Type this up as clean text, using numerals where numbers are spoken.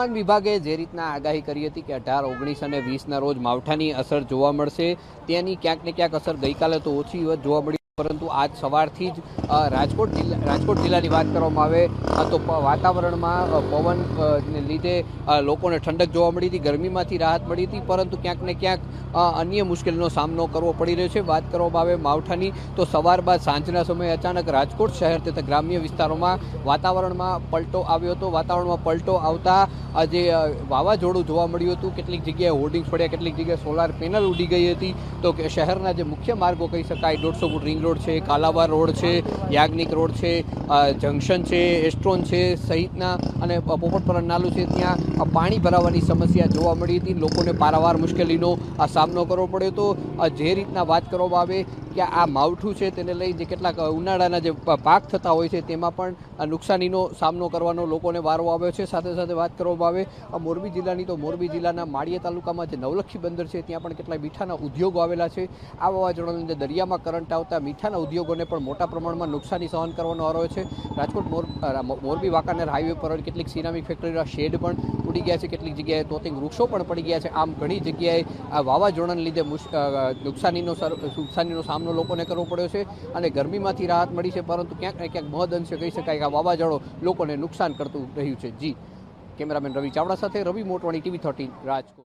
હવામાન વિભાગે જે રીતના આગાહી કરી હતી કે 18, 19 અને 20ના રોજ માવઠાની અસર જોવા મળશે, તેની ક્યાંક ને ક્યાંક અસર ગઈકાલે તો ઓછી જોવા મળી, પરંતુ આજ સવારથી જ રાજકોટ જિલ્લાની વાત કરવામાં આવે તો વાતાવરણમાં પવનને લીધે લોકોને ઠંડક જોવા મળી હતી, ગરમીમાંથી રાહત મળી હતી, પરંતુ ક્યાંક ને ક્યાંક અન્ય મુશ્કેલીનો સામનો કરવો પડી રહ્યો છે. વાત કરવામાં આવે માવઠાની તો સવાર બાદ સાંજના સમયે અચાનક રાજકોટ શહેર તથા ગ્રામ્ય વિસ્તારોમાં વાતાવરણમાં પલટો આવ્યો હતો. વાતાવરણમાં પલટો આવતા જે વાવાઝોડું જોવા મળ્યું હતું, કેટલીક જગ્યાએ હોર્ડિંગ્સ પડ્યા, કેટલીક જગ્યાએ સોલાર પેનલ ઉડી ગઈ હતી. તો શહેરના જે મુખ્ય માર્ગો કહી શકાય, 150 ફૂટ રિંગ રોડ છે, કાલાવાર રોડ છે, યાજ્ઞિક રોડ છે, જંકશન છે, એસ્ટ્રોન છે સહિતના અને પોપટપરા નાલું છે, ત્યાં પાણી ભરાવાની સમસ્યા જોવા મળી હતી. લોકોને પારાવાર મુશ્કેલીનો સામનો કરવો પડ્યો હતો. જે રીતના વાત કરવામાં આવે કે આ માવઠું છે તેને લઈ જે કેટલાક ઉનાળાના જે પાક થતા હોય છે તેમાં પણ નુકસાનીનો સામનો કરવાનો લોકોને વારો આવ્યો છે. સાથે સાથે વાત કરવામાં આવે મોરબી જિલ્લાની તો મોરબી જિલ્લાના માળિયા તાલુકામાં જે નવલખી બંદર છે ત્યાં પણ કેટલાક મીઠાના ઉદ્યોગો આવેલા છે. આ વાવાઝોડાને લીધે દરિયામાં કરંટ આવતા મીઠાના ઉદ્યોગોને પણ મોટા પ્રમાણમાં નુકસાની સહન કરવાનો વારો છે. રાજકોટ મોરબી વાંકાનેર હાઈવે પર કેટલીક સિરામિક ફેક્ટરીના શેડ પણ ઉડી ગયા છે, કેટલીક જગ્યાએ તોતિંગ વૃક્ષો પણ પડી ગયા છે. આમ ઘણી જગ્યાએ આ વાવાઝોડાને લીધે નુકસાનીનો સામનો લોકોને કરવો પડ્યો છે અને ગરમીમાંથી રાહત મળી છે, પરંતુ ક્યાંક ને ક્યાંક મહદઅંશે કહી શકાય કે આ વાવાઝોડું લોકોને નુકસાન કરતું રહ્યું છે. જી, કેમેરામેન રવિ ચાવડા સાથે રવિ મોટવાણી, TV 13 રાજકોટ.